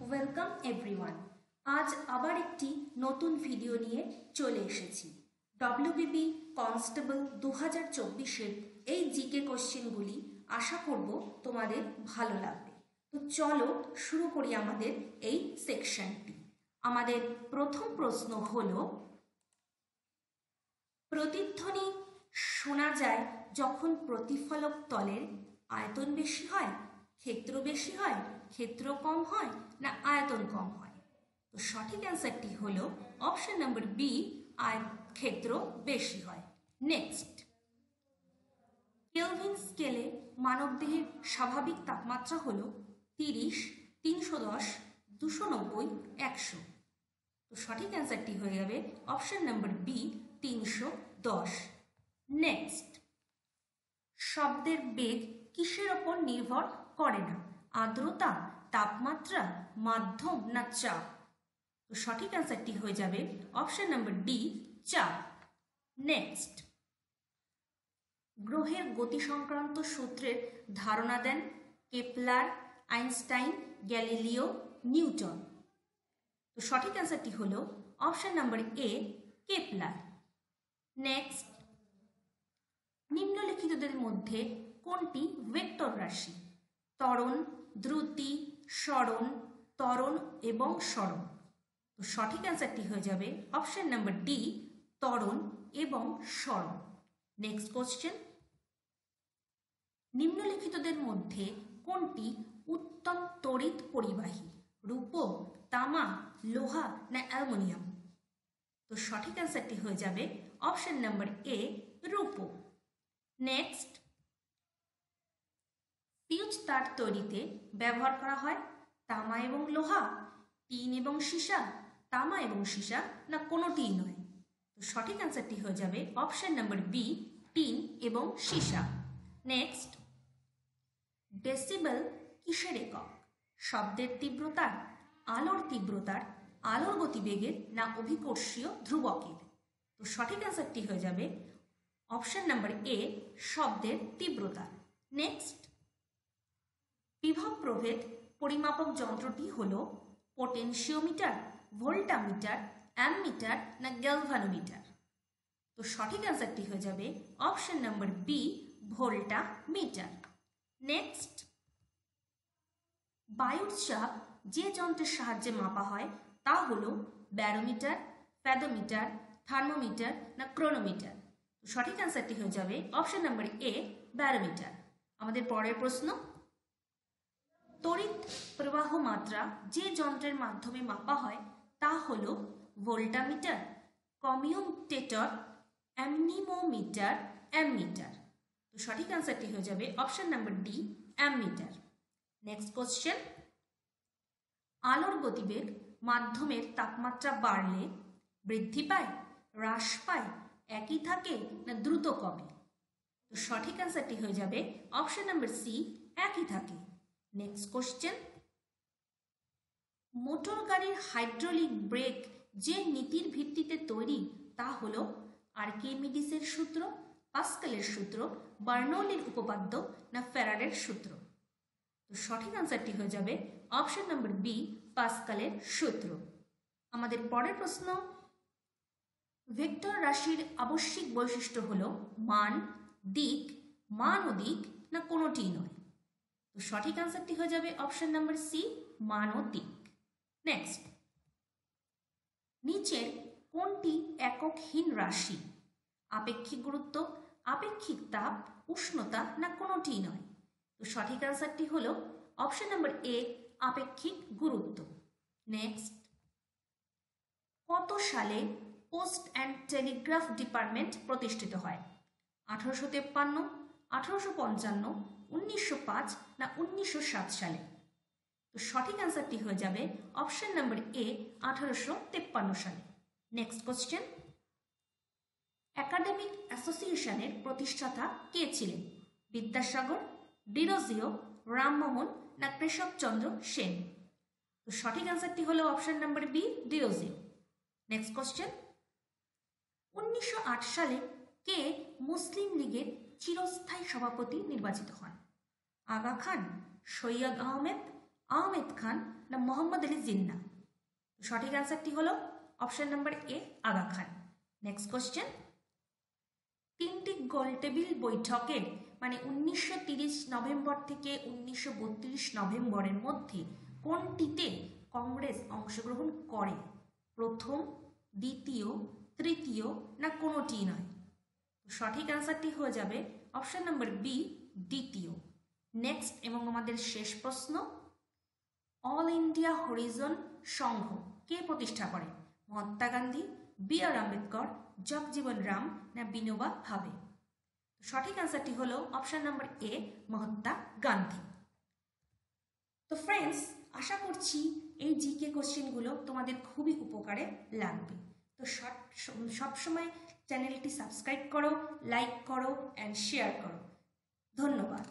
Welcome everyone. আজ আবার একটি নতুন ভিডিও নিয়ে চলে এসেছি। ডব্লিউবিবি কনস্টেবল 2024-এর এই জিকে কোশ্চেনগুলি আশা করব তোমাদের ভালো লাগবে। তো চলো শুরু করি আমাদের এই সেকশনটি। আমাদের প্রথম প্রশ্ন হলো, প্রতিধ্বনি শোনা যায় যখন প্রতিফলক তলের আয়তন বেশি হয়, ক্ষেত্র বেশি হয়, ক্ষেত্র কম হয় না আয়তন কম হয়? তো সঠিক অ্যান্সারটি হলো অপশন নাম্বার বি, ক্ষেত্র বেশি হয়। নেক্সট, কেলভিন স্কেলে মানবদেহের স্বাভাবিক তাপমাত্রা হলো 30, 310, 290, 100। তো সঠিক অ্যান্সারটি হয়ে যাবে অপশন নাম্বার বি, 310। নেক্সট, শব্দের বেগ কিসের ওপর নির্ভর করে না? আর্দ্রতা, তাপমাত্রা, মাধ্যম না চাপ? তো সঠিক অ্যান্সারটি হয়ে যাবে অপশন নাম্বার ডি, চাপ। নেক্সট, গ্রহের গতি সংক্রান্ত সূত্রের ধারণা দেন কেপলার, আইনস্টাইন, গ্যালিলিও, নিউটন? তো সঠিক অ্যান্সারটি হলো option number A, Kepler. Next, নিম্নলিখিতদের মধ্যে কোনটি ভেক্টর রাশি? ত্বরণ, দ্রুতি, সরণ, ত্বরণ এবং সরণ? তো সঠিক অ্যান্সারটি হয়ে যাবে অপশন নাম্বার ডি, ত্বরণ এবং সরণ। নেক্সট কোশ্চেন, নিম্নলিখিতদের মধ্যে কোনটি উত্তম তড়িৎ পরিবাহী? রূপ, তামা, লোহা না অ্যালুমিনিয়াম? তো সঠিক অ্যান্সারটি হয়ে যাবে অপশন নাম্বার এ, রূপ। নেক্সট, ফিউজ তার তৈরিতে ব্যবহার করা হয় তামা এবং লোহা, টিন এবং সীসা, তামা এবং সীসা না কোনোটিই নয়? তো সঠিক অ্যান্সারটি হয়ে যাবে অপশন নাম্বার বি, টিন এবং সীসা। নেক্সট, ডেসিবেল কিসের একক? শব্দের তীব্রতার, আলোর তীব্রতার, আলোর গতিবেগের না অভিকর্ষীয় ধ্রুবকের? তো সঠিক অ্যান্সারটি হয়ে যাবে অপশন নাম্বার এ, শব্দের তীব্রতার। নেক্সট, বিভব প্রভেদ পরিমাপক যন্ত্রটি হল পোটেনশিওমিটার, ভোল্টামিটার, অ্যামমিটার না গ্যালভানোমিটার? তো সঠিক অ্যান্সারটি হয়ে যাবে option number B, voltameter. Next, বায়ুর চাপ যে যন্ত্রের সাহায্যে মাপা হয় তা হল ব্যারোমিটার, ফ্যাদোমিটার, থার্মোমিটার না ক্রোনোমিটার? তো সঠিক অ্যান্সারটি হয়ে যাবে অপশন নাম্বার এ, ব্যারোমিটার। আমাদের পরের প্রশ্ন, তড়িৎ প্রবাহ মাত্রা যে যন্ত্রের মাধ্যমে মাপা হয় তা হল ভোল্টামিটার, কমিউটেটর, অ্যামনিমোমিটার, অ্যামমিটার? তো সঠিক অ্যান্সারটি হয়ে যাবে option number D, ammeter. Next question, আলোর গতিবেগ মাধ্যমের তাপমাত্রা বাড়লে বৃদ্ধি পায়, হ্রাস পায়, একই থাকে না দ্রুত কমে? তো সঠিক অ্যান্সারটি হয়ে যাবে অপশন নাম্বার সি, একই থাকে। নেক্সট কোশ্চেন, মোটর গাড়ির হাইড্রোলিক ব্রেক যে নীতির ভিত্তিতে তৈরি তা হল আর্কিমিডিসের সূত্র, পাস্কালের সূত্র, বার্নৌলির উপপাদ্য না ফ্যারাডের সূত্র? তো সঠিক অ্যান্সারটি হয়ে যাবে অপশন নাম্বার বি, পাস্কালের সূত্র। আমাদের পরের প্রশ্ন, ভেক্টর রাশির আবশ্যিক বৈশিষ্ট্য হল মান, দিক, মান ও দিক না কোনোটিই নয়? তো সঠিক অ্যান্সারটি হয়ে যাবে অপশন নাম্বার সি, মান ও দিক। নেক্সট, নিচের কোনটি এককহীন রাশি? আপেক্ষিক গুরুত্ব, আপেক্ষিক তাপ, উষ্ণতা না কোনোটিই নয়? তো সঠিক অ্যান্সারটি হলো অপশন নাম্বার এ, আপেক্ষিক গুরুত্ব। নেক্সট, কত সালে পোস্ট অ্যান্ড টেলিগ্রাফ ডিপার্টমেন্ট প্রতিষ্ঠিত হয়? 1853, 1855, 1905 না 1907 সালে? তো সঠিক অ্যান্সারটি হয়ে যাবে অপশন নাম্বার এ, 1853 সালে। নেক্সট কোশ্চেন, একাডেমিক অ্যাসোসিয়েশনের প্রতিষ্ঠাতা কে ছিলেন? বিদ্যাসাগর, ডিরোজিও, রামমোহন না কেশবচন্দ্র সেন? তো সঠিক অ্যান্সারটি হলো option number B, Derozio. Next question, 1908 সালে কে মুসলিম লীগের চিরস্থায়ী সভাপতি নির্বাচিত হন? আগা খান, সৈয়দ আহমেদ, আহমেদ খান না মোহাম্মদ আলী জিন্না? সঠিক অ্যান্সারটি হলো option number A, Aga Khan. Next question, তিনটি গোলটেবিল বৈঠকের মানে 1930 নভেম্বর থেকে 1932 নভেম্বরের মধ্যে কোনটিতে কংগ্রেস অংশগ্রহণ করে? প্রথম, দ্বিতীয়, তৃতীয় না কোনোটি নয়? সঠিক অ্যান্সারটি হয়ে যাবে অপশন নাম্বার বি, দ্বিতীয়। নেক্সট এবং আমাদের শেষ প্রশ্ন, অল ইন্ডিয়া হরিজন সংঘ কে প্রতিষ্ঠা করে? মহাত্মা গান্ধী, বি আর আম্বেদকর, জগজীবন রাম না বিনোবা ভাবে? সঠিক অ্যান্সারটি হলো অপশন নাম্বার এ, মহাত্মা গান্ধী। তো ফ্রেন্ডস, আশা করছি এই জিকে কোশ্চেনগুলো তোমাদের খুবই উপকারে লাগবে। তো সবসময় চ্যানেলটি সাবস্ক্রাইব করো, লাইক করো অ্যান্ড শেয়ার করো। ধন্যবাদ।